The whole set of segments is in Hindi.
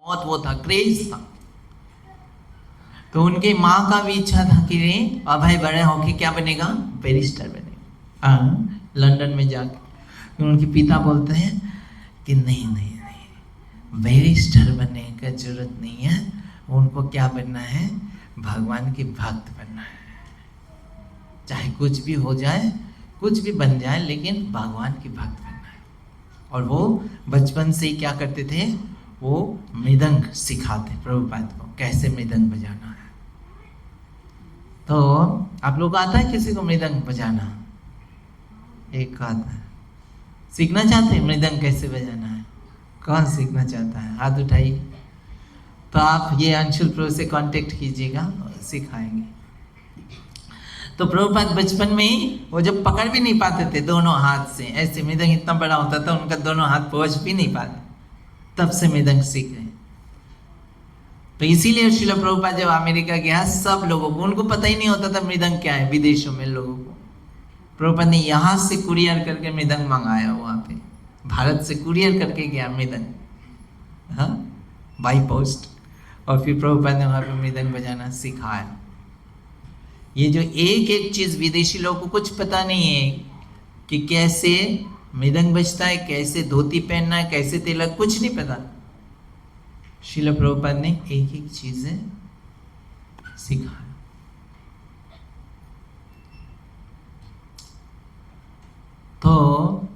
बहुत वो था, क्रेज था। तो उनके माँ का भी इच्छा था कि रे अभय बड़े होके क्या बनेगा, बैरिस्टर बनेगा, लंदन में जाके। उनके पिता बोलते हैं कि नहीं नहीं नहीं, बैरिस्टर बनने का जरूरत नहीं है, उनको क्या बनना है, भगवान के भक्त बनना है। चाहे कुछ भी हो जाए, कुछ भी बन जाए, लेकिन भगवान के भक्त बनना है। और वो बचपन से ही क्या करते थे, वो मृदंग सिखाते प्रभुपाद को, कैसे मृदंग बजाना है। तो आप लोग को आता है किसी को मृदंग बजाना? एक आता है। सीखना चाहते हैं मृदंग कैसे बजाना है? कौन सीखना चाहता है? हाथ उठाइए। तो आप ये अंशुल प्रभु से कांटेक्ट कीजिएगा, सिखाएंगे। तो प्रभुपाद बचपन में ही वो जब पकड़ भी नहीं पाते थे दोनों हाथ से, ऐसे मृदंग इतना बड़ा होता था, उनका दोनों हाथ पहुंच भी नहीं पाते, तब से मृदंग सीख गए। तो इसीलिए श्रील प्रभुपाद जब अमेरिका गया, सब लोगों को, उनको पता ही नहीं होता था मृदंग क्या है, विदेशों में लोगों को। प्रभुपाद ने यहाँ से कुरियर करके मृदंग मंगाया, वहाँ पे भारत से कुरियर करके गया मृदंग, हाँ, बाई पोस्ट। और फिर प्रभुपाद ने वहाँ पे मृदंग बजाना सिखाया। ये जो एक एक चीज विदेशी लोगों को कुछ पता नहीं है कि कैसे मृदंग बजता है, कैसे धोती पहनना है, कैसे तिलक, कुछ नहीं पता। श्रील प्रभुपाद ने एक एक चीजें सिखाया। तो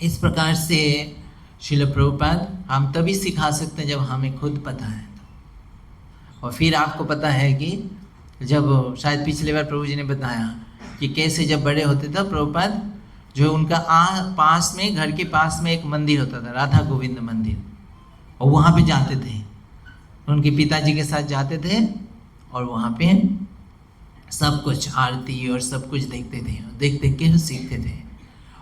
इस प्रकार से श्रील प्रभुपाद हम तभी सिखा सकते हैं जब हमें खुद पता है। और फिर आपको पता है कि जब शायद पिछले बार प्रभु जी ने बताया कि कैसे जब बड़े होते थे प्रभुपाद, जो उनका पास में, घर के पास में एक मंदिर होता था, राधा गोविंद मंदिर, और वहाँ पे जाते थे, उनके पिताजी के साथ जाते थे, और वहाँ पे सब कुछ आरती और सब कुछ देखते थे, देख देख के सीखते थे।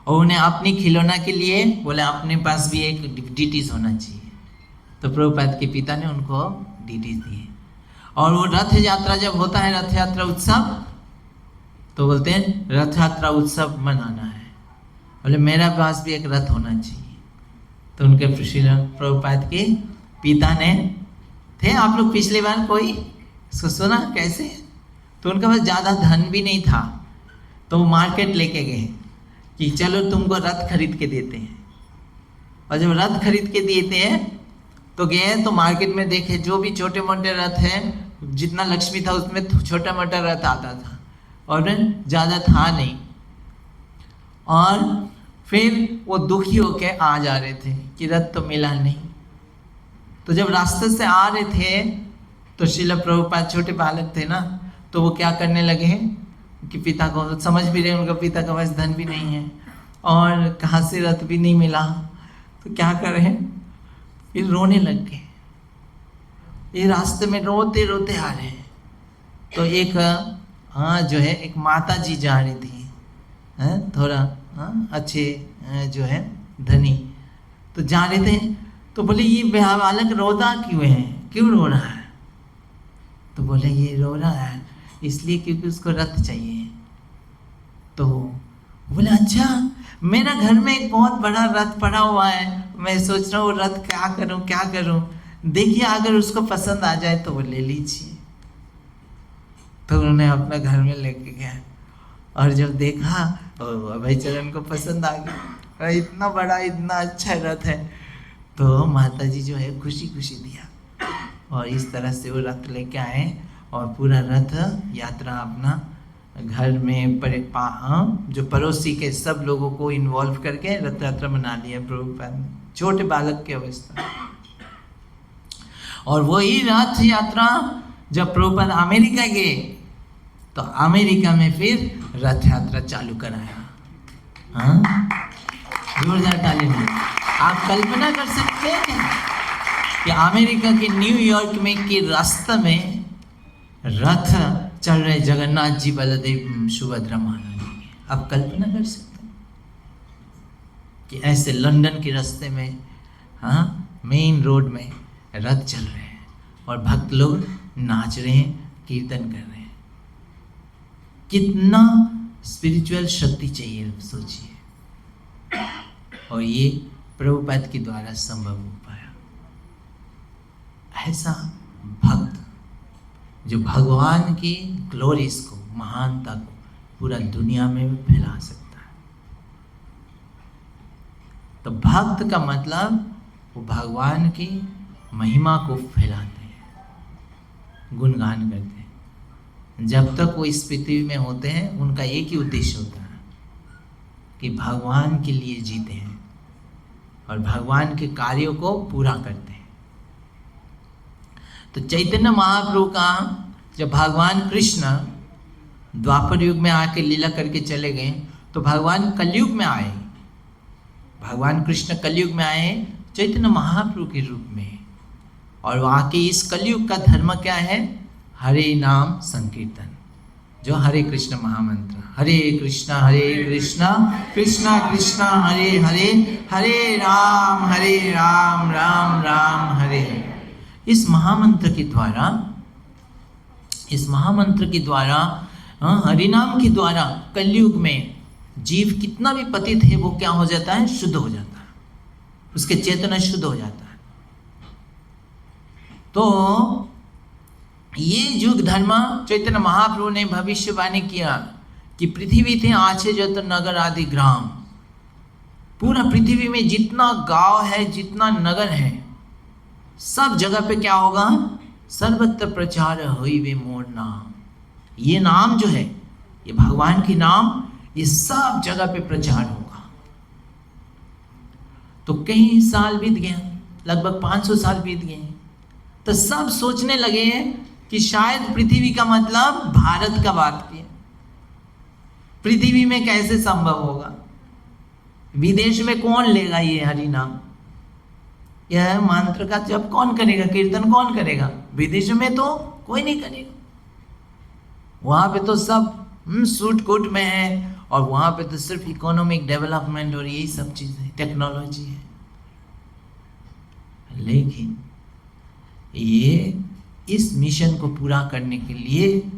और उन्हें अपनी खिलौना के लिए बोले अपने पास भी एक डीटीज होना चाहिए। तो प्रभुपाद के पिता ने उनको डीटीज दिए। और वो रथ यात्रा जब होता है, रथ यात्रा उत्सव, तो बोलते हैं रथ यात्रा उत्सव मनाना है, बोले मेरा पास भी एक रथ होना चाहिए। तो उनके श्रील प्रभुपाद के पिता ने थे, आप लोग पिछली बार कोई सुना कैसे, तो उनके पास ज़्यादा धन भी नहीं था, तो वो मार्केट लेके गए कि चलो तुमको रथ खरीद के देते हैं। और जब रथ खरीद के देते हैं तो गए, तो मार्केट में देखे जो भी छोटे मोटे रथ हैं, जितना लक्ष्मी था उसमें छोटा मोटा रथ आता था और ज़्यादा था नहीं। और फिर वो दुखी होके आ जा रहे थे कि रथ तो मिला नहीं। तो जब रास्ते से आ रहे थे तो श्रील प्रभुपाद, छोटे बालक थे ना, तो वो क्या करने लगे कि पिता को समझ भी रहे, उनका पिता का पास धन भी नहीं है और कहाँ से रथ भी नहीं मिला, तो क्या करें, फिर रोने लग गए। ये रास्ते में रोते रोते आ रहे हैं। तो एक जो है एक माता जी जा रही थी, थोड़ा अच्छे जो है धनी, तो जा रहे थे। तो बोले ये बालक रोता क्यों है, क्यों रो रहा है? तो बोले ये रो रहा है इसलिए क्योंकि उसको रथ चाहिए। तो बोले अच्छा, मेरा घर में एक बहुत बड़ा रथ पड़ा हुआ है, मैं सोच रहा हूँ रथ क्या करूँ, देखिए अगर उसको पसंद आ जाए तो वो ले लीजिए। तो उन्होंने अपना घर में लेके गया और जब देखा भाई चरण को पसंद आ गया, इतना बड़ा इतना अच्छा रथ है। तो माता जी जो है खुशी खुशी दिया और इस तरह से वो रथ लेके आए और पूरा रथ यात्रा अपना घर में जो पड़ोसी के सब लोगों को इन्वॉल्व करके रथ यात्रा मना लिया प्रभुपाद ने, छोटे बालक की अवस्था। और वही रथ यात्रा जब प्रभुपाद अमेरिका गए तो अमेरिका में फिर रथ यात्रा चालू कराया। जोरदार ताली में। आप कल्पना कर सकते हैं कि अमेरिका के न्यूयॉर्क में के रास्ते में रथ चल रहे, जगन्नाथ जी, बलदेव, सुभद्रा महारानी। आप कल्पना कर सकते हैं कि ऐसे लंदन के रास्ते में, मेन रोड में रथ चल रहे हैं और भक्त लोग नाच रहे हैं, कीर्तन कर रहे हैं। कितना स्पिरिचुअल शक्ति चाहिए सोचिए। और ये प्रभुपाद के द्वारा संभव हो पाया। ऐसा भक्त जो भगवान की ग्लोरीज को, महानता को पूरा दुनिया में फैला सकता है। तो भक्त का मतलब वो भगवान की महिमा को फैलाते हैं, गुणगान करते हैं। जब तक वो इस पृथ्वी में होते हैं उनका एक ही उद्देश्य होता है कि भगवान के लिए जीते हैं और भगवान के कार्यों को पूरा करते हैं। तो चैतन्य महाप्रभु का जब भगवान कृष्ण द्वापर युग में आके लीला करके चले गए, तो भगवान कलयुग में आए। भगवान कृष्ण कलयुग में आए चैतन्य महाप्रभु के रूप में, और वहाँ के इस कलयुग का धर्म क्या है? हरे नाम संकीर्तन, जो हरे कृष्ण महामंत्र, हरे कृष्णा कृष्णा कृष्णा हरे हरे, हरे राम राम राम हरे हरे। इस महामंत्र के द्वारा हरि नाम के द्वारा कलयुग में जीव कितना भी पतित है वो क्या हो जाता है? शुद्ध हो जाता है, उसके चेतना शुद्ध हो जाता है। तो ये युग धर्म चैतन्य महाप्रभु ने भविष्यवाणी किया कि पृथ्वी थे आछे जत नगर आदि ग्राम, पूरा पृथ्वी में जितना गांव है, जितना नगर है, सब जगह पे क्या होगा? सर्वत्र प्रचार हुई वे मोर नाम। ये नाम जो है, ये भगवान की नाम, ये सब जगह पे प्रचार होगा। तो कई साल बीत गए, लगभग 500 साल बीत गए, तो सब सोचने लगे कि शायद पृथ्वी का मतलब भारत का बात किया। पृथ्वी में कैसे संभव होगा? विदेश में कौन लेगा ये हरि नाम? यह मंत्र का जप कौन करेगा? कीर्तन कौन करेगा? विदेश में तो कोई नहीं करेगा। वहां पे तो सब सूट कोट में है, और वहां पे तो सिर्फ इकोनॉमिक डेवलपमेंट और यही सब चीजें, टेक्नोलॉजी है। लेकिन ये इस मिशन को पूरा करने के लिए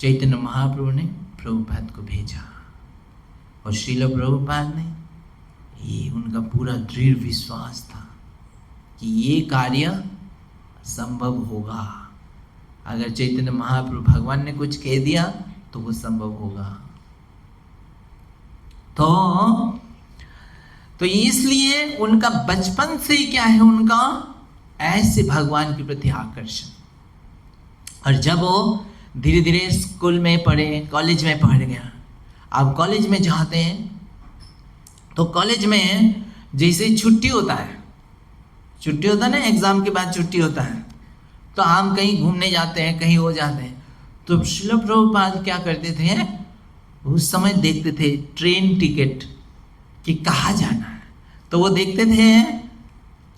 चैतन्य महाप्रभु ने प्रभुपाद को भेजा, और श्रील प्रभुपाद ने, ये उनका पूरा दृढ़ विश्वास था कि ये कार्य संभव होगा। अगर चैतन्य महाप्रभु भगवान ने कुछ कह दिया तो वो संभव होगा। तो इसलिए उनका बचपन से ही क्या है, उनका ऐसे भगवान के प्रति आकर्षण। और जब वो धीरे धीरे स्कूल में पढ़े, कॉलेज में पढ़ गया, अब कॉलेज में जाते हैं तो कॉलेज में जैसे छुट्टी होता है ना, एग्जाम के बाद छुट्टी होता है, तो हम कहीं घूमने जाते हैं, कहीं हो जाते हैं। तो श्रील प्रभुपाद क्या करते थे, उस समय देखते थे ट्रेन टिकट कि कहाँ जाना है, तो वो देखते थे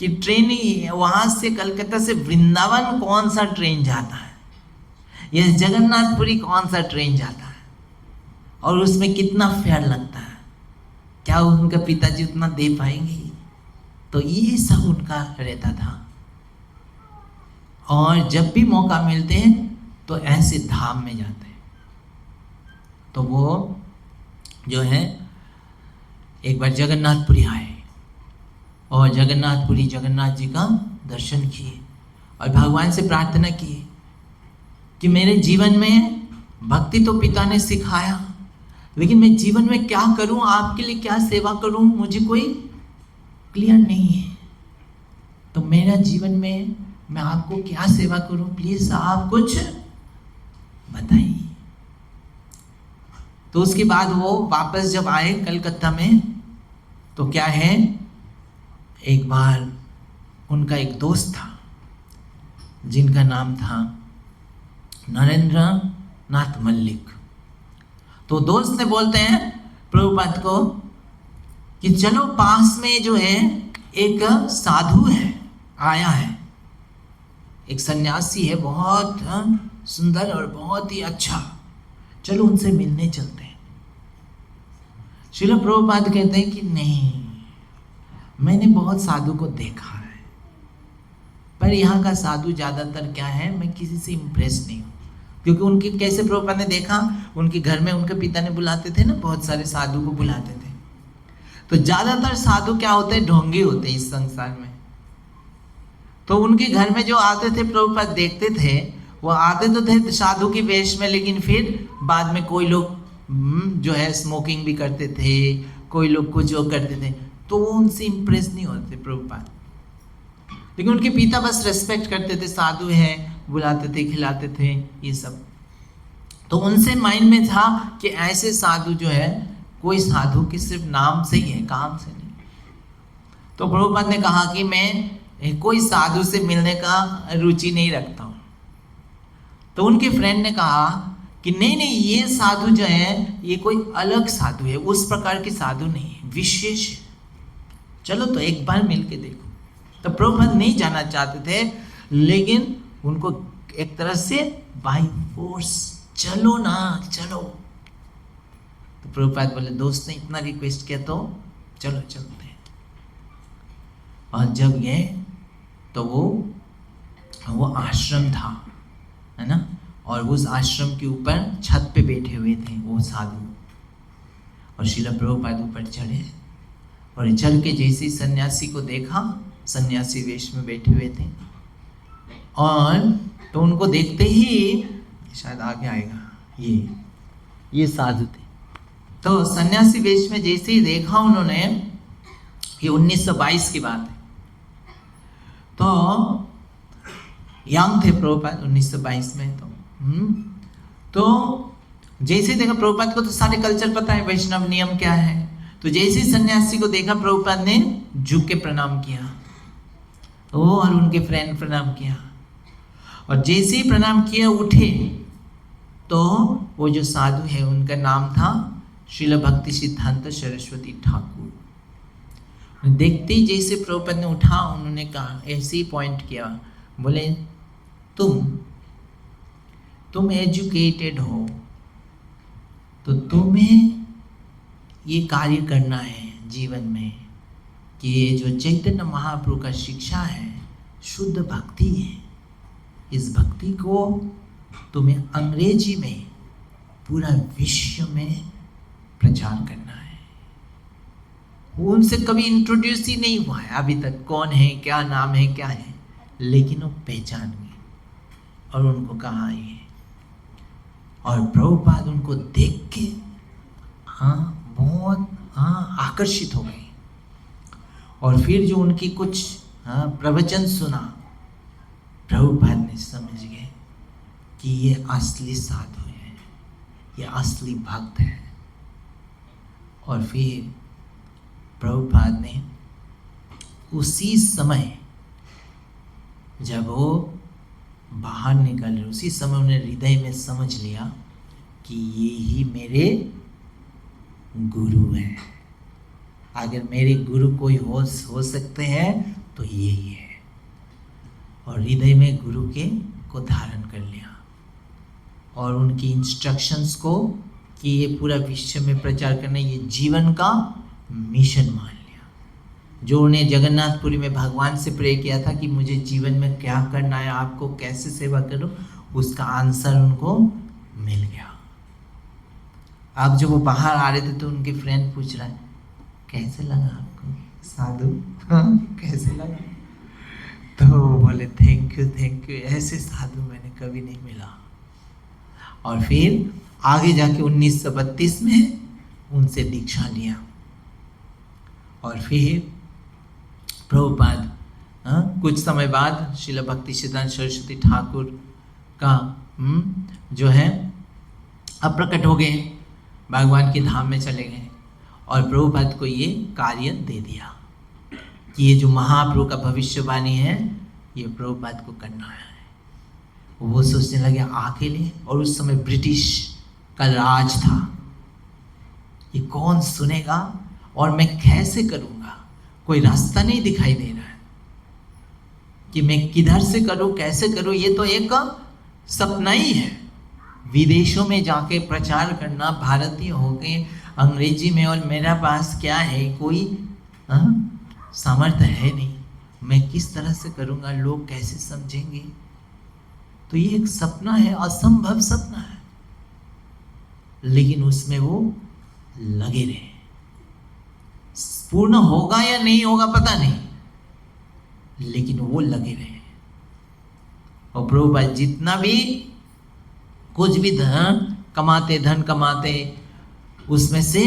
कि ट्रेन वहाँ से कलकत्ता से वृंदावन कौन सा ट्रेन जाता है, या जगन्नाथपुरी कौन सा ट्रेन जाता है, और उसमें कितना फेयर लगता है, क्या उनका पिताजी उतना दे पाएंगे? तो ये सब उनका रहता था। और जब भी मौका मिलते हैं तो ऐसे धाम में जाते हैं। तो वो जो है एक बार जगन्नाथपुरी आए, और जगन्नाथपुरी जगन्नाथ जी का दर्शन किए, और भगवान से प्रार्थना की कि मेरे जीवन में भक्ति तो पिता ने सिखाया, लेकिन मैं जीवन में क्या करूं, आपके लिए क्या सेवा करूं, मुझे कोई क्लियर नहीं है। तो मेरा जीवन में मैं आपको क्या सेवा करूं, प्लीज आप कुछ बताइए। तो उसके बाद वो वापस जब आए कलकत्ता में, तो क्या है, एक बार उनका एक दोस्त था जिनका नाम था नरेंद्र नाथ मल्लिक। तो दोस्त ने बोलते हैं प्रभुपाद को कि चलो पास में जो है एक साधु है, आया है, एक सन्यासी है, बहुत सुंदर और बहुत ही अच्छा, चलो उनसे मिलने चलते हैं। श्रील प्रभुपाद कहते हैं कि नहीं, मैंने बहुत साधु को देखा है, पर यहाँ का साधु ज्यादातर क्या है, मैं किसी से इम्प्रेस नहीं हूँ। क्योंकि उनके कैसे प्रभुपाद ने देखा, उनके घर में उनके पिता ने बुलाते थे ना, बहुत सारे साधु को बुलाते थे। तो ज्यादातर साधु क्या होते हैं, ढोंगी होते हैं इस संसार में। तो उनके घर में जो आते थे प्रभुपाद देखते थे, वो आते तो थे साधु की वेश में, लेकिन फिर बाद में कोई लोग जो है स्मोकिंग भी करते थे, कोई लोग कुछ जो करते थे, तो वो उनसे इम्प्रेस नहीं होते प्रभुपाद। लेकिन उनके पिता बस रेस्पेक्ट करते थे, साधु है, बुलाते थे, खिलाते थे, ये सब। तो उनसे माइंड में था कि ऐसे साधु जो है, कोई साधु की सिर्फ नाम से ही है, काम से नहीं। तो प्रभुपाद ने कहा कि मैं कोई साधु से मिलने का रुचि नहीं रखता हूँ। तो उनके फ्रेंड ने कहा कि नहीं नहीं, ये साधु जो है ये कोई अलग साधु है, उस प्रकार के साधु नहीं है, विशेष है, चलो तो एक बार मिल के देखो। तो प्रभुपाद नहीं जाना चाहते थे, लेकिन उनको एक तरह से बाय फोर्स, चलो ना चलो। तो प्रभुपाद बोले दोस्त ने इतना रिक्वेस्ट किया तो चलो चलते हैं। और जब गए तो वो आश्रम था, है ना, और उस आश्रम के ऊपर छत पे बैठे हुए थे वो साधु। और श्रील प्रभुपाद ऊपर चढ़े, और चढ़ के जैसे सन्यासी को देखा, सन्यासी वेश में बैठे हुए थे, और तो उनको देखते ही, शायद आगे आएगा, ये साधु थे। तो सन्यासी वेश में जैसे ही देखा उन्होंने, ये 1922 की बात है, तो यंग थे प्रभुपाद 1922 में। तो जैसे देखा, प्रभुपाद को तो सारे कल्चर पता है, वैष्णव नियम क्या है। तो जैसे ही सन्यासी को देखा, प्रभुपाद ने झुक के प्रणाम किया, और उनके फ्रेंड प्रणाम किया, और जैसे ही प्रणाम किया उठे, तो वो जो साधु है उनका नाम था श्रील भक्ति सिद्धांत सरस्वती ठाकुर। देखते ही जैसे प्रभुपाद ने उठा, उन्होंने कहा, ऐसे ही पॉइंट किया, बोले तुम एजुकेटेड हो, तो तुम्हें ये कार्य करना है जीवन में कि ये जो चैतन्य महाप्रभु का शिक्षा है शुद्ध भक्ति है, इस भक्ति को तुम्हें अंग्रेजी में पूरा विश्व में प्रचार करना है। वो उनसे कभी इंट्रोड्यूस ही नहीं हुआ है अभी तक, कौन है, क्या नाम है, क्या है, लेकिन वो पहचान गए और उनको कहा ये। और प्रभुपाद उनको देख के बहुत आकर्षित हो गए, और फिर जो उनकी कुछ प्रवचन सुना, प्रभुपाद ने समझ गए कि ये असली साधु है, ये असली भक्त है। और फिर प्रभुपाद ने उसी समय जब वो बाहर निकल रहे, उसी समय उन्हें हृदय में समझ लिया कि ये ही मेरे गुरु हैं। अगर मेरे गुरु कोई हो सकते हैं तो यही है। और हृदय में गुरु को धारण कर लिया, और उनकी इंस्ट्रक्शंस को कि ये पूरा विश्व में प्रचार करना, ये जीवन का मिशन मान लिया। जो उन्हें जगन्नाथपुरी में भगवान से प्रे किया था कि मुझे जीवन में क्या करना है, आपको कैसे सेवा करूं, उसका आंसर उनको मिल गया। अब जब वो बाहर आ रहे थे तो उनके फ्रेंड पूछ रहा है, कैसे लगा आपको साधु, कैसे लगा? तो बोले थैंक यू, ऐसे साधु मैंने कभी नहीं मिला। और फिर आगे जाके 1932 में उनसे दीक्षा लिया। और फिर प्रभुपाद कुछ समय बाद श्रील भक्ति सिद्धांत सरस्वती ठाकुर का जो है अप्रकट हो गए, भगवान के धाम में चले गए। और प्रभुपाद को ये कार्य दे दिया कि ये जो महाप्रभु का भविष्यवाणी है, ये प्रभुपाद को करना है। वो सोचने लगे अकेले, और उस समय ब्रिटिश का राज था, ये कौन सुनेगा और मैं कैसे करूँगा, कोई रास्ता नहीं दिखाई दे रहा है कि मैं किधर से करूँ, कैसे करूँ। ये तो एक सपना ही है, विदेशों में जाके प्रचार करना, भारतीय होके अंग्रेजी में, और मेरा पास क्या है, कोई सामर्थ्य है नहीं, मैं किस तरह से करूँगा, लोग कैसे समझेंगे। तो ये एक सपना है, असंभव सपना है, लेकिन उसमें वो लगे रहे। पूर्ण होगा या नहीं होगा पता नहीं, लेकिन वो लगे रहे। और प्रभुपाद जितना भी कुछ भी धन कमाते उसमें से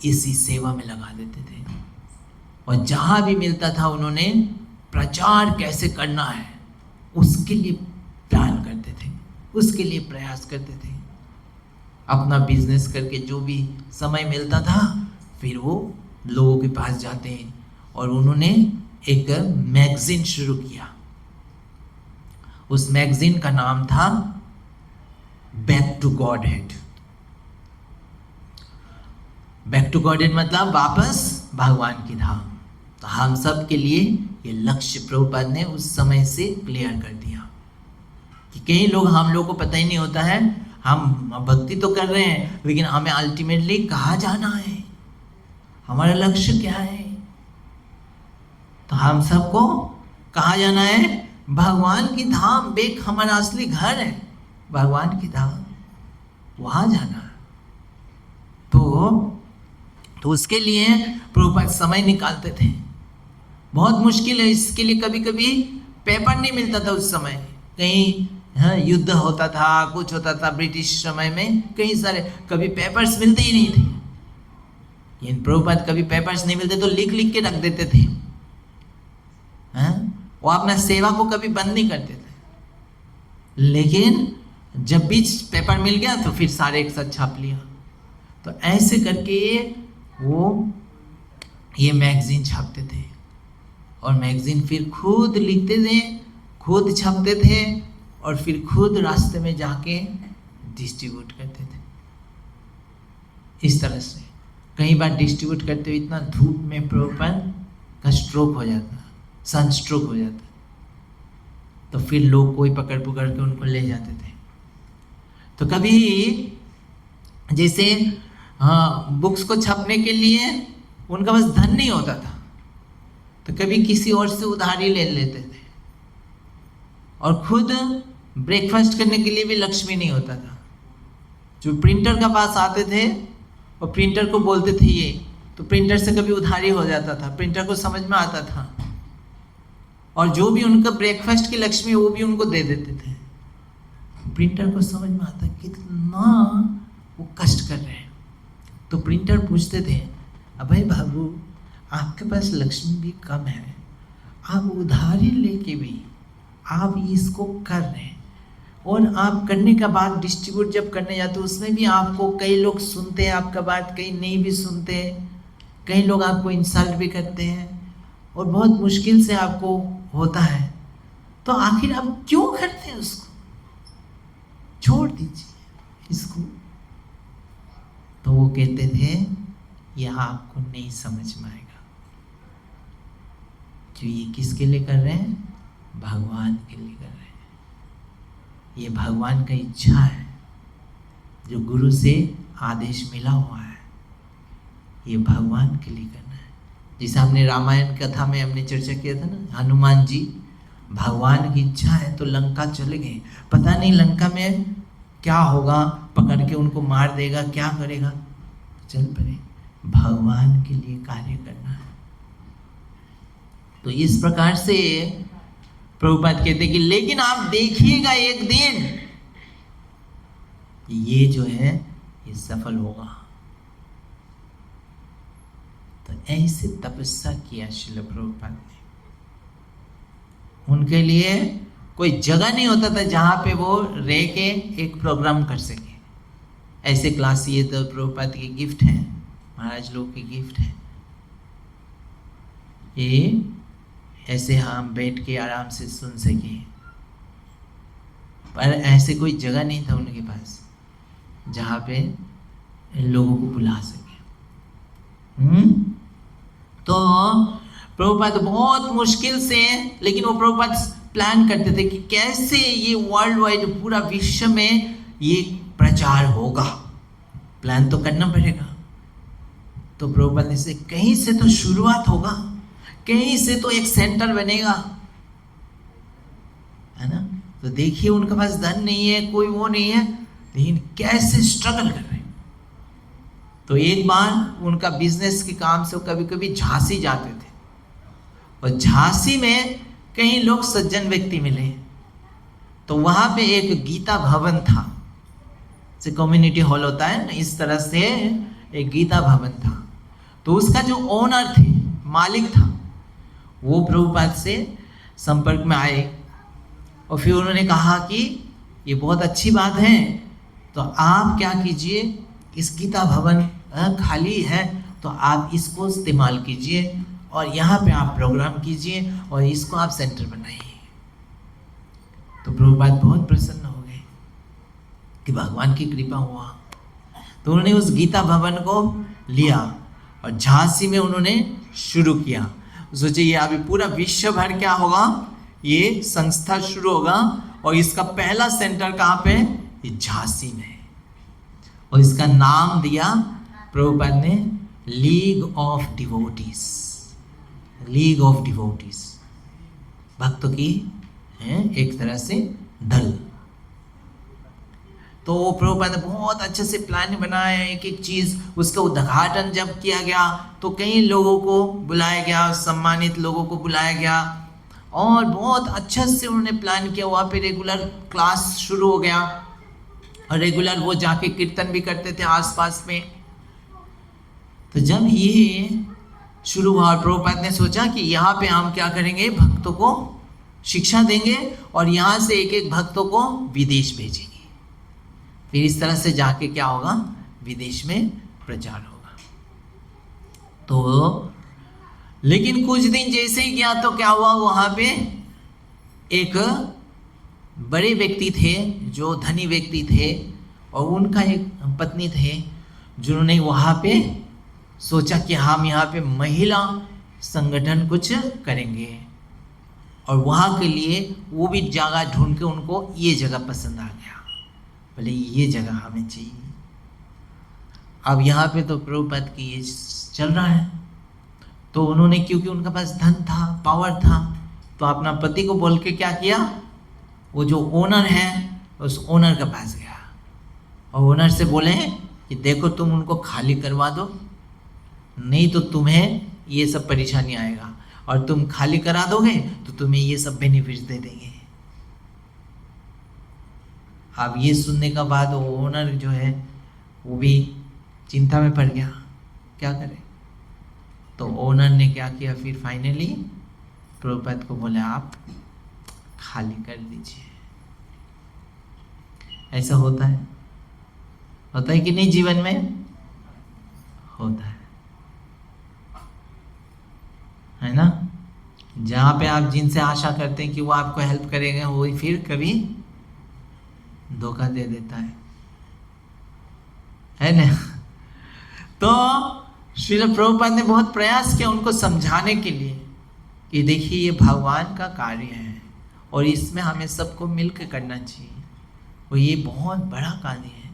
इसी सेवा में लगा देते थे। और जहां भी मिलता था उन्होंने प्रचार कैसे करना है उसके लिए प्लान करते थे, उसके लिए प्रयास करते थे। अपना बिजनेस करके जो भी समय मिलता था फिर वो लोगों के पास जाते हैं। और उन्होंने एक मैगजीन शुरू किया, उस मैगजीन का नाम था back to Godhead. Back to Godhead मतलब वापस भगवान की धाम। तो हम सब के लिए ये लक्ष्य प्रभुपाद ने उस समय से क्लियर कर दिया कि कई लोग हम लोग को पता ही नहीं होता है, हम भक्ति तो कर रहे हैं लेकिन हमें अल्टीमेटली कहाँ जाना है, हमारा लक्ष्य क्या है। तो हम सबको कहाँ जाना है, भगवान की धाम। बेक हमारा असली घर है भगवान की धाम, वहां जाना है। तो उसके लिए प्रभुपाद समय निकालते थे। बहुत मुश्किल है इसके लिए, कभी कभी पेपर नहीं मिलता था उस समय, कहीं युद्ध होता था, कुछ होता था ब्रिटिश समय में, कई सारे कभी पेपर्स मिलते ही नहीं थे। इन प्रभुपाद कभी पेपर्स नहीं मिलते तो लिख लिख के रख देते थे। वो अपना सेवा को कभी बंद नहीं करते थे, लेकिन जब भी पेपर मिल गया तो फिर सारे एक साथ छाप लिया। तो ऐसे करके वो ये मैगजीन छापते थे और मैगजीन फिर खुद लिखते थे, खुद छापते थे और फिर खुद रास्ते में जाके डिस्ट्रीब्यूट करते थे। इस तरह से कई बार डिस्ट्रीब्यूट करते हुए इतना धूप में प्रभुपाद का स्ट्रोक हो जाता, सन स्ट्रोक हो जाता, तो फिर लोग कोई पकड़ के उनको ले जाते थे। तो कभी जैसे बुक्स को छपने के लिए उनका बस धन नहीं होता था, तो कभी किसी और से उधारी ले लेते थे। और खुद ब्रेकफास्ट करने के लिए भी लक्ष्मी नहीं होता था। जो प्रिंटर का पास आते थे और प्रिंटर को बोलते थे ये, तो प्रिंटर से कभी उधारी हो जाता था, प्रिंटर को समझ में आता था और जो भी उनका ब्रेकफास्ट की लक्ष्मी वो भी उनको दे देते थे। प्रिंटर को समझ में आता कितना वो कष्ट कर रहे हैं। तो प्रिंटर पूछते थे, अभय बाबू आपके पास लक्ष्मी भी कम है, आप उधारी लेके भी आप इसको कर रहे हैं, और आप करने का बाद डिस्ट्रीब्यूट जब करने जाते उसमें भी आपको कई लोग सुनते हैं आपका बात, कई नहीं भी सुनते हैं, कई लोग आपको इंसल्ट भी करते हैं और बहुत मुश्किल से आपको होता है, तो आखिर आप क्यों करते हैं उसको, छोड़ दीजिए इसको। तो वो कहते थे यह आपको नहीं समझ में आएगा, जो ये किसके लिए कर रहे हैं, भगवान के लिए कर रहे हैं। ये भगवान का इच्छा है, जो गुरु से आदेश मिला हुआ है, ये भगवान के लिए करना है। जैसे हमने रामायण कथा में हमने चर्चा किया था ना, हनुमान जी भगवान की इच्छा है तो लंका चले गए, पता नहीं लंका में क्या होगा, पकड़ के उनको मार देगा, क्या करेगा, चल पड़े, भगवान के लिए कार्य करना है। तो इस प्रकार से प्रभुपाद कहते कि लेकिन आप देखिएगा एक दिन ये जो है ये सफल होगा। तो ऐसे तपस्या किया श्रील प्रभुपाद ने। उनके लिए कोई जगह नहीं होता था जहां पे वो रह के एक प्रोग्राम कर सके। ऐसे क्लास ये तो प्रभुपाद के गिफ्ट हैं, महाराज लोग के गिफ्ट हैं। ये ऐसे हम बैठ के आराम से सुन सके, पर ऐसे कोई जगह नहीं था उनके पास जहाँ पे लोगों को बुला सके। तो प्रभुपाद बहुत मुश्किल से, लेकिन वो प्रभुपाद प्लान करते थे कि कैसे ये वर्ल्ड वाइड पूरा विश्व में ये प्रचार होगा, प्लान तो करना पड़ेगा। तो प्रभुपाद ने से कहीं से तो शुरुआत होगा, कहीं से तो एक सेंटर बनेगा, है ना। तो देखिए उनके पास धन नहीं है, कोई वो नहीं है, लेकिन कैसे स्ट्रगल कर रहे हैं। तो एक बार उनका बिजनेस के काम से कभी कभी झांसी जाते थे और झांसी में कई लोग सज्जन व्यक्ति मिले तो वहाँ पे एक गीता भवन था, जैसे कम्युनिटी हॉल होता है ना, इस तरह से एक गीता भवन था। तो उसका जो ओनर थे, मालिक था, वो प्रभुपाद से संपर्क में आए और फिर उन्होंने कहा कि ये बहुत अच्छी बात है, तो आप क्या कीजिए, इस गीता भवन खाली है तो आप इसको इस्तेमाल कीजिए और यहाँ पे आप प्रोग्राम कीजिए और इसको आप सेंटर बनाइए। तो प्रभुपाद बहुत प्रसन्न हो गए कि भगवान की कृपा हुआ। तो उन्होंने उस गीता भवन को लिया और झांसी में उन्होंने शुरू किया। सोचिए अभी पूरा विश्व भर क्या होगा, ये संस्था शुरू होगा और इसका पहला सेंटर कहाँ पे, ये झांसी में। और इसका नाम दिया प्रभुपाद ने league of devotees, league of devotees, भक्तों की है एक तरह से दल। तो प्रभुपाद ने बहुत अच्छे से प्लान बनाया, एक एक चीज। उसका उद्घाटन जब किया गया तो कई लोगों को बुलाया गया, सम्मानित लोगों को बुलाया गया और बहुत अच्छे से उन्होंने प्लान किया। वहाँ पे रेगुलर क्लास शुरू हो गया और रेगुलर वो जाके कीर्तन भी करते थे आसपास में। तो जब ये शुरू हुआ और प्रभुपाद ने सोचा कि यहाँ पे हम क्या करेंगे, भक्तों को शिक्षा देंगे और यहाँ से एक एक भक्तों को विदेश भेजेंगे। फिर इस तरह से जाके क्या होगा, विदेश में प्रचार होगा। तो लेकिन कुछ दिन जैसे ही गया तो क्या हुआ, वहाँ पे एक बड़े व्यक्ति थे, जो धनी व्यक्ति थे, और उनका एक पत्नी थे, जिन्होंने वहाँ पे सोचा कि हम यहाँ पे महिला संगठन कुछ करेंगे। और वहाँ के लिए वो भी जगह ढूंढ के उनको ये जगह पसंद आ गया, बोले ये जगह हमें चाहिए। अब यहाँ पे तो प्रभुपाद की ये चल रहा है, तो उन्होंने, क्योंकि उनके पास धन था, पावर था, तो अपना पति को बोल के क्या किया, वो जो ओनर है उस ओनर के पास गया और ओनर से बोले कि देखो तुम उनको खाली करवा दो, नहीं तो तुम्हें ये सब परेशानी आएगा, और तुम खाली करा दोगे तो तुम्हें ये सब बेनिफिट्स दे देंगे। अब ये सुनने का बाद वो ओनर जो है वो भी चिंता में पड़ गया, क्या करे। तो ओनर ने क्या किया, फिर फाइनली प्रभुपाद को बोले आप खाली कर दीजिए। ऐसा होता है कि नहीं, जीवन में होता है ना। जहाँ पे आप जिनसे आशा करते हैं कि वो आपको हेल्प करेंगे, वो फिर कभी धोखा दे देता है ना। तो श्रील प्रभुपाद ने बहुत प्रयास किया उनको समझाने के लिए कि देखिए ये भगवान का कार्य है और इसमें हमें सबको मिलकर करना चाहिए, वो ये बहुत बड़ा कार्य है।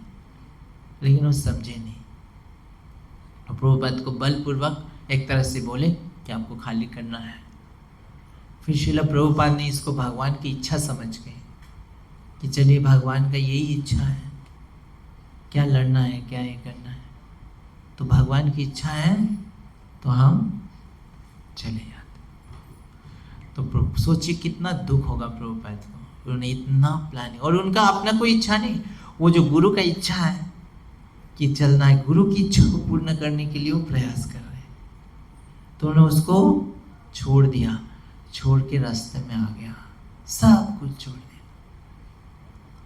लेकिन वो समझे नहीं और प्रभुपाद को बलपूर्वक एक तरह से बोले कि आपको खाली करना है। फिर श्रील प्रभुपाद ने इसको भगवान की इच्छा समझ गए कि चलिए भगवान का यही इच्छा है, क्या लड़ना है, क्या ये करना है, तो भगवान की इच्छा है तो हम चले जाते। तो सोचिए कितना दुख होगा प्रभुपाद को, उन्होंने इतना प्लानिंग, और उनका अपना कोई इच्छा नहीं, वो जो गुरु का इच्छा है कि चलना है, गुरु की इच्छा को पूर्ण करने के लिए वो प्रयास कर रहे हैं। तो उन्होंने उसको छोड़ दिया, छोड़ के रास्ते में आ गया, सब कुछ छोड़ दिया।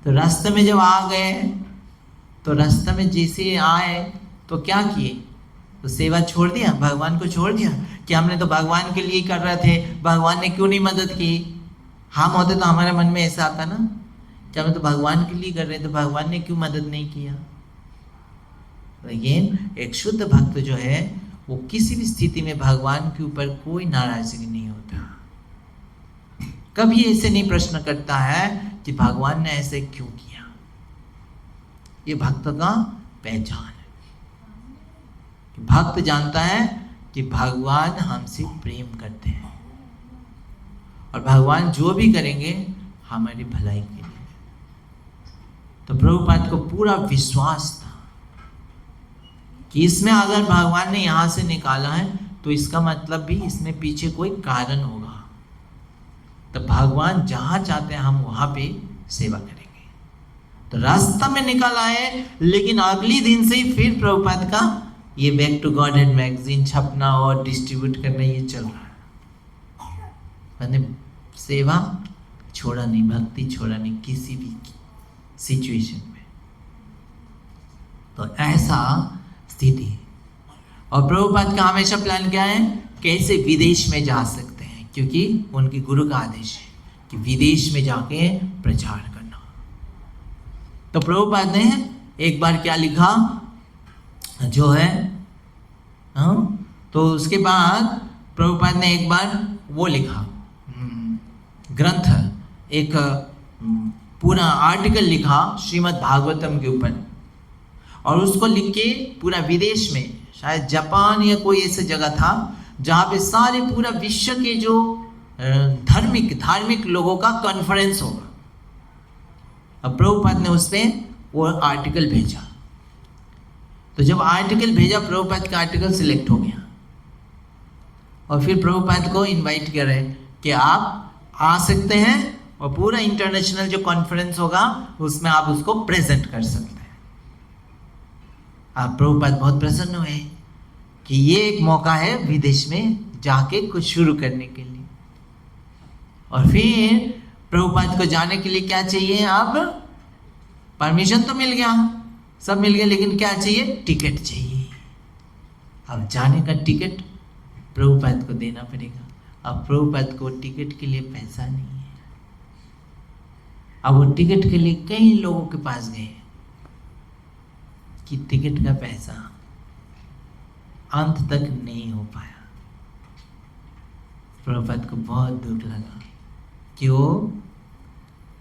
तो रास्ते में जब आ गए तो रास्ते में जैसे आए तो क्या किए, तो सेवा छोड़ दिया, भगवान को छोड़ दिया कि हमने तो भगवान के लिए कर रहे थे, भगवान ने क्यों नहीं मदद की। हम होते तो हमारे मन में ऐसा आता ना कि हम तो भगवान के लिए कर रहे थे, भगवान ने क्यों मदद नहीं किया। लेकिन एक शुद्ध भक्त जो है वो किसी भी स्थिति में भगवान के ऊपर कोई नाराजगी नहीं होता, कभी ऐसे नहीं प्रश्न करता है कि भगवान ने ऐसे क्यों किया। ये भक्त का पहचान है कि भक्त जानता है कि भगवान हमसे प्रेम करते हैं और भगवान जो भी करेंगे हमारी भलाई के लिए। तो प्रभुपाद को पूरा विश्वास था कि इसमें अगर भगवान ने यहाँ से निकाला है तो इसका मतलब भी इसमें पीछे कोई कारण होगा। तो भगवान जहाँ चाहते हैं हम वहाँ पे सेवा करेंगे। तो रास्ता में निकल आए, लेकिन अगली दिन से ही फिर प्रभुपाद का ये बैक टू गॉडहेड मैगजीन छपना और डिस्ट्रीब्यूट करना ये चल रहा है। मैंने सेवा छोड़ा नहीं, भक्ति छोड़ा नहीं किसी भी सिचुएशन में। तो ऐसा स्थिति है। और प्रभुपाद का हमेशा प्लान क्या है, कैसे विदेश में जा सकते हैं, क्योंकि उनके गुरु का आदेश है कि विदेश में जाके प्रचार करना। तो प्रभुपाद ने एक बार क्या लिखा जो है, तो उसके बाद प्रभुपाद ने एक बार वो लिखा ग्रंथ, एक पूरा आर्टिकल लिखा श्रीमद् भागवतम के ऊपर, और उसको लिख के पूरा विदेश में, शायद जापान या कोई ऐसी जगह था जहाँ पे सारे पूरा विश्व के जो धार्मिक लोगों का कॉन्फ्रेंस होगा। अब प्रभुपाद ने उस पर वो आर्टिकल भेजा। तो जब आर्टिकल भेजा, प्रभुपाद का आर्टिकल सिलेक्ट हो गया, और फिर प्रभुपाद को इनवाइट कर रहे कि आप आ सकते हैं और पूरा इंटरनेशनल जो कॉन्फ्रेंस होगा उसमें आप उसको प्रेजेंट कर सकते हैं। आप प्रभुपाद बहुत प्रसन्न हुए कि ये एक मौका है विदेश में जाके कुछ शुरू करने के लिए। और फिर प्रभुपाद को जाने के लिए क्या चाहिए, अब परमिशन तो मिल गया, सब मिल गया, लेकिन क्या चाहिए, टिकट चाहिए। अब जाने का टिकट प्रभुपाद को देना पड़ेगा। अब प्रभुपाद को टिकट के लिए पैसा नहीं है। अब वो टिकट के लिए कई लोगों के पास गए कि टिकट का पैसा अंत तक नहीं हो पाया। प्रभुपाद को बहुत दुख लगा कि वो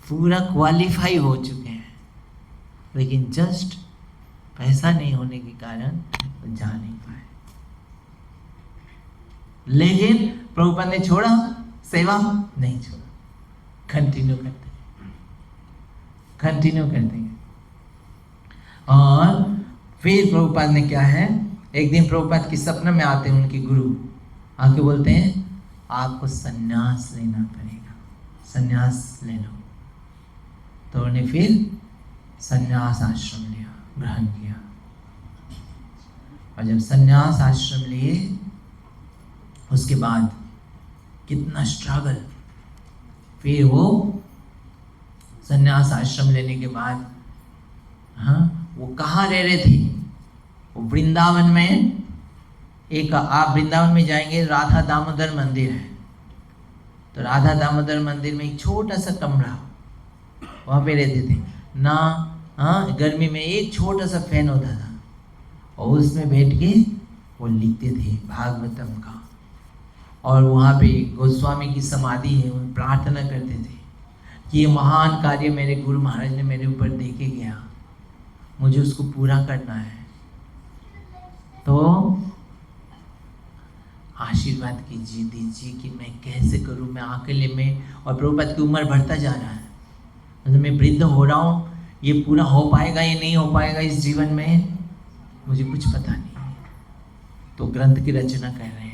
पूरा क्वालिफाई हो चुके हैं, लेकिन जस्ट पैसा नहीं होने के कारण वो जा नहीं पाए। लेकिन प्रभुपाद ने छोड़ा सेवा? नहीं छोड़ा, कंटिन्यू करते हैं। और फिर प्रभुपाद ने क्या है, एक दिन प्रभुपाद के सपने में आते हैं उनके गुरु, आके बोलते हैं आपको सन्यास लेना पड़ेगा, सन्यास ले लो। तो उन्होंने फिर सन्यास आश्रम लिया, ग्रहण किया। और जब सन्यास आश्रम लिए, उसके बाद कितना स्ट्रगल। फिर वो सन्यास आश्रम लेने के बाद, वो कहाँ रह रहे थे, वो वृंदावन में एक, आप वृंदावन में जाएंगे, राधा दामोदर मंदिर है। तो राधा दामोदर मंदिर में एक छोटा सा कमरा, वहाँ पे रहते थे ना। गर्मी में एक छोटा सा फैन होता था, और उसमें बैठ के वो लिखते थे भागवतम का। और वहाँ पे गोस्वामी की समाधि है, वो प्रार्थना करते थे कि ये महान कार्य मेरे गुरु महाराज ने मेरे ऊपर दे के गया, मुझे उसको पूरा करना है। तो आशीर्वाद कीजिए, दीजिए कि मैं कैसे करूं, मैं अकेले में, और प्रभुपाद की उम्र बढ़ता जा रहा है, मतलब मैं वृद्ध हो रहा हूँ, ये पूरा हो पाएगा या नहीं हो पाएगा इस जीवन में, मुझे कुछ पता नहीं। तो ग्रंथ की रचना कर रहे हैं।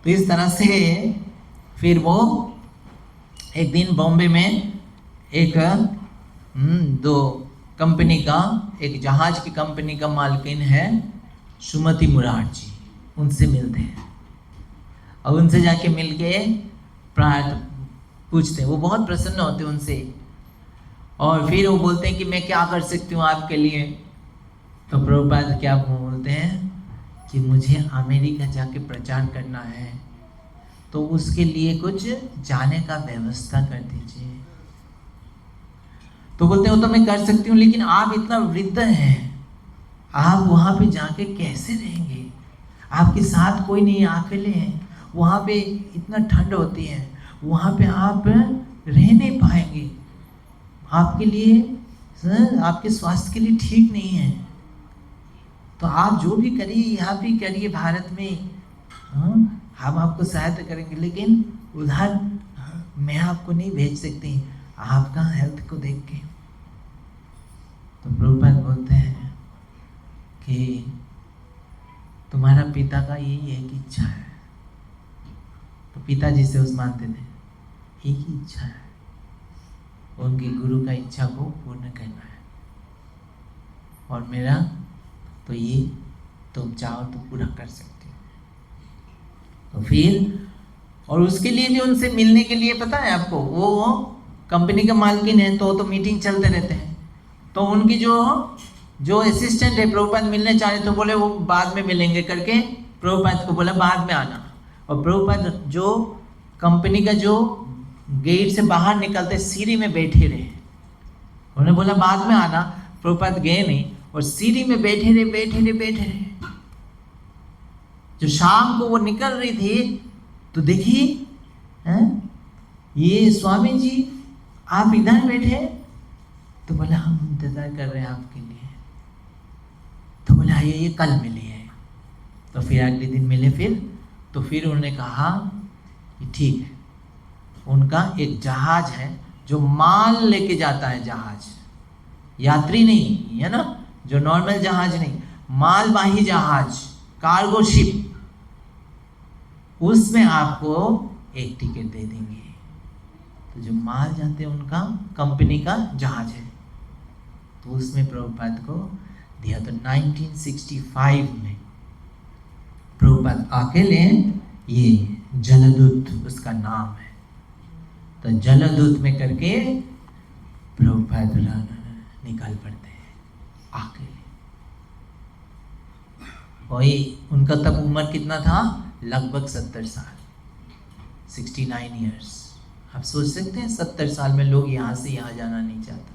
तो इस तरह से फिर वो एक दिन बॉम्बे में एक दो कंपनी का, एक जहाज की कंपनी का मालकिन है सुमति मुरारजी, उनसे मिलते हैं। और उनसे जाके मिल के पूछते हैं, वो बहुत प्रसन्न होते हैं उनसे। और फिर वो बोलते हैं कि मैं क्या कर सकती हूँ आपके लिए। तो प्रभुपाद क्या बोलते हैं कि मुझे अमेरिका जाके प्रचार करना है, तो उसके लिए कुछ जाने का व्यवस्था कर दीजिए। तो बोलते हैं वो तो मैं कर सकती हूँ, लेकिन आप इतना वृद्ध हैं, आप वहाँ पे जाके कैसे रहेंगे, आपके साथ कोई नहीं, अकेले हैं, वहाँ पे इतना ठंड होती है, वहाँ पे आप रह नहीं पाएंगे, आपके लिए आपके स्वास्थ्य के लिए ठीक नहीं है। तो आप जो भी करिए यहाँ भी करिए भारत में, हम आपको सहायता करेंगे, लेकिन उधर मैं आपको नहीं भेज सकती आपका हेल्थ को देख के। तो प्रभुपाद बोलते हैं कि तुम्हारा पिता का यही एक इच्छा है। तो पिताजी से उस मानते थे, एक ही इच्छा है, उनके गुरु का इच्छा को पूर्ण करना है, और मेरा तो ये तुम चाहो तो पूरा कर सकते हो। तो फिर और उसके लिए भी उनसे मिलने के लिए पता है आपको, वो कंपनी का मालकिन है तो मीटिंग चलते रहते हैं, तो उनकी जो असिस्टेंट है प्रभुपाद मिलने चाह रहे तो बोले वो बाद में मिलेंगे करके प्रभुपाद को बोला बाद में आना। और प्रभुपाद जो कंपनी का जो गेट से बाहर निकलते सीढ़ी में बैठे रहे, उन्होंने बोला बाद में आना, प्रभुपाद गए नहीं और सीढ़ी में बैठे रहे। जो शाम को वो निकल रही थी तो देखिए ये स्वामी जी आप इधर बैठे, तो बोला हम इंतजार कर रहे हैं आपके लिए। तो बोला ये कल मिली है। तो फिर अगले दिन मिले, तो फिर उन्होंने कहा कि ठीक है, उनका एक जहाज है जो माल लेके जाता है, जहाज यात्री नहीं है ना, जो नॉर्मल जहाज नहीं, मालवाही जहाज, कार्गो शिप, उसमें आपको एक टिकट दे देंगे। तो जो माल जाते हैं उनका कंपनी का जहाज है, तो उसमें प्रभुपाद को दिया। तो 1965 में प्रभुपाद अकेले, ये जलदूत उसका नाम है, तो जलदूत में करके प्रभुपाद निकाल पड़ते हैं अकेले। वही उनका तब उम्र कितना था, लगभग 70 साल, 69 ईयर्स। आप सोच सकते हैं 70 साल में लोग यहाँ से यहाँ जाना नहीं चाहता।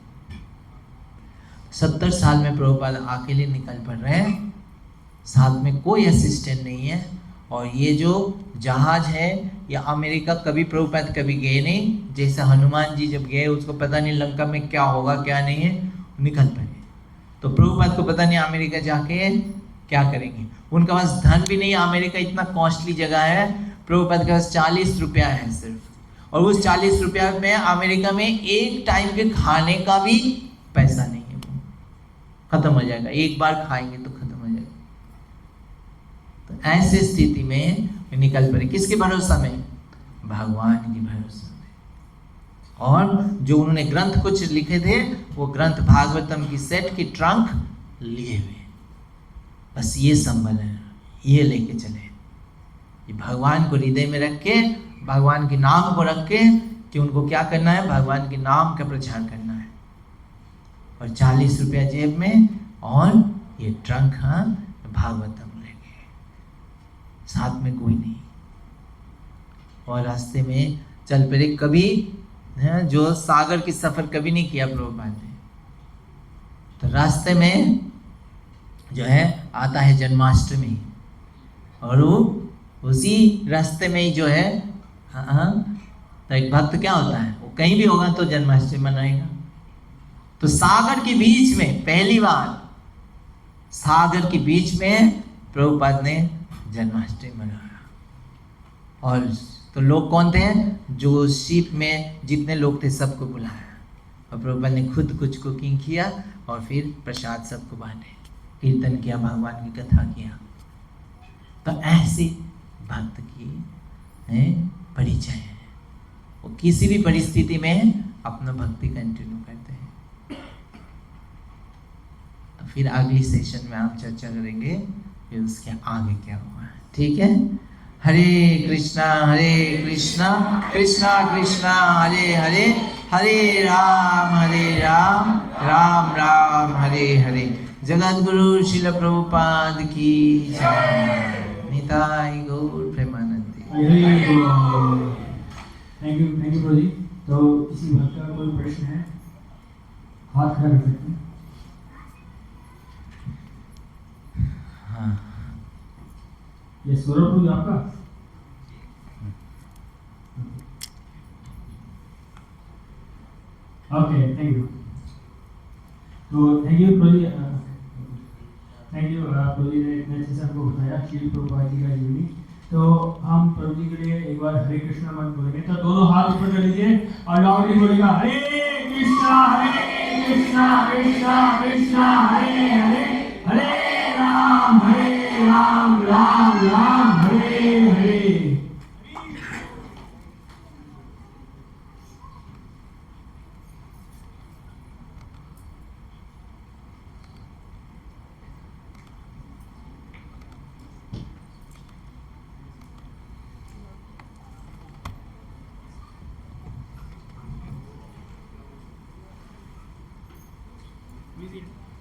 70 साल में प्रभुपाद अकेले निकल पड़ रहे हैं, साथ में कोई असिस्टेंट नहीं है। और ये जो जहाज है ये अमेरिका कभी प्रभुपाद कभी गए नहीं, जैसे हनुमान जी जब गए उसको पता नहीं लंका में क्या होगा क्या नहीं है, निकल पड़े। तो प्रभुपाद को पता नहीं अमेरिका जाके क्या करेंगे, उनके पास धन भी नहीं, अमेरिका इतना कॉस्टली जगह है, प्रभुपाद के पास 40 रुपया है सिर्फ, और उस 40 रुपया में अमेरिका में एक टाइम के खाने का भी पैसा नहीं है, खत्म हो जाएगा, एक बार खाएंगे तो खत्म हो जाएगा। तो ऐसे स्थिति में निकल पड़े, किसके भरोसा में, भगवान के भरोसा में। और जो उन्होंने ग्रंथ कुछ लिखे थे वो ग्रंथ भागवतम की सेट की ट्रंक लिए हुए, बस ये संबल है, ये लेके चले, ये भगवान को हृदय में रख के, भगवान के नाम को रख के, कि उनको क्या करना है, भगवान के नाम का प्रचार करना है। और 40 रुपया जेब में और ये ट्रंक, हाँ भागवतम लेके, साथ में कोई नहीं। और रास्ते में चल पड़े, कभी जो सागर की सफर कभी नहीं किया प्रभुपाद ने, तो रास्ते में जो है आता है जन्माष्टमी, और वो उसी रास्ते में ही जो है तो एक भक्त क्या होता है, वो कहीं भी होगा तो जन्माष्टमी मनाएगा। तो सागर के बीच में पहली बार, सागर के बीच में प्रभुपाद ने जन्माष्टमी मनाया। और तो लोग कौन थे, जो शिप में जितने लोग थे सबको बुलाया, और प्रभुपाद ने खुद कुछ कुकिंग किया और फिर प्रसाद सबको बांटे, कीर्तन किया, भगवान की कथा किया। तो ऐसे भक्त की परिचय है, वो किसी भी परिस्थिति में अपना भक्ति कंटिन्यू करते हैं। तो फिर अगली सेशन में हम चर्चा करेंगे फिर उसके आगे क्या हुआ है, ठीक है। हरे कृष्णा कृष्णा कृष्णा हरे हरे, हरे राम राम राम हरे हरे। जगत गुरु श्रील प्रभुपाद की जय। निताई गौर प्रेमानंदी। थैंक यू प्रभु जी। तो किसी भक्त का कोई प्रश्न है, हाथ खड़ा कर सकते हैं। हाँ, ये सौरभ प्रभु आपका। Okay, thank you. तो thank you Prabhu ji, thank you Prabhu ji ने इतने अच्छे से हमको बताया श्री प्रभुपाद जी का जीवनी। तो हम प्रभु जी के लिए एक बार हरे कृष्णा मंत्र बोलेंगे, तो दोनों हाथ ऊपर कर लीजिए और लाउडली बोलेगा हरे कृष्णा कृष्णा कृष्णा हरे हरे, हरे राम राम राम हरे हरे। विजिट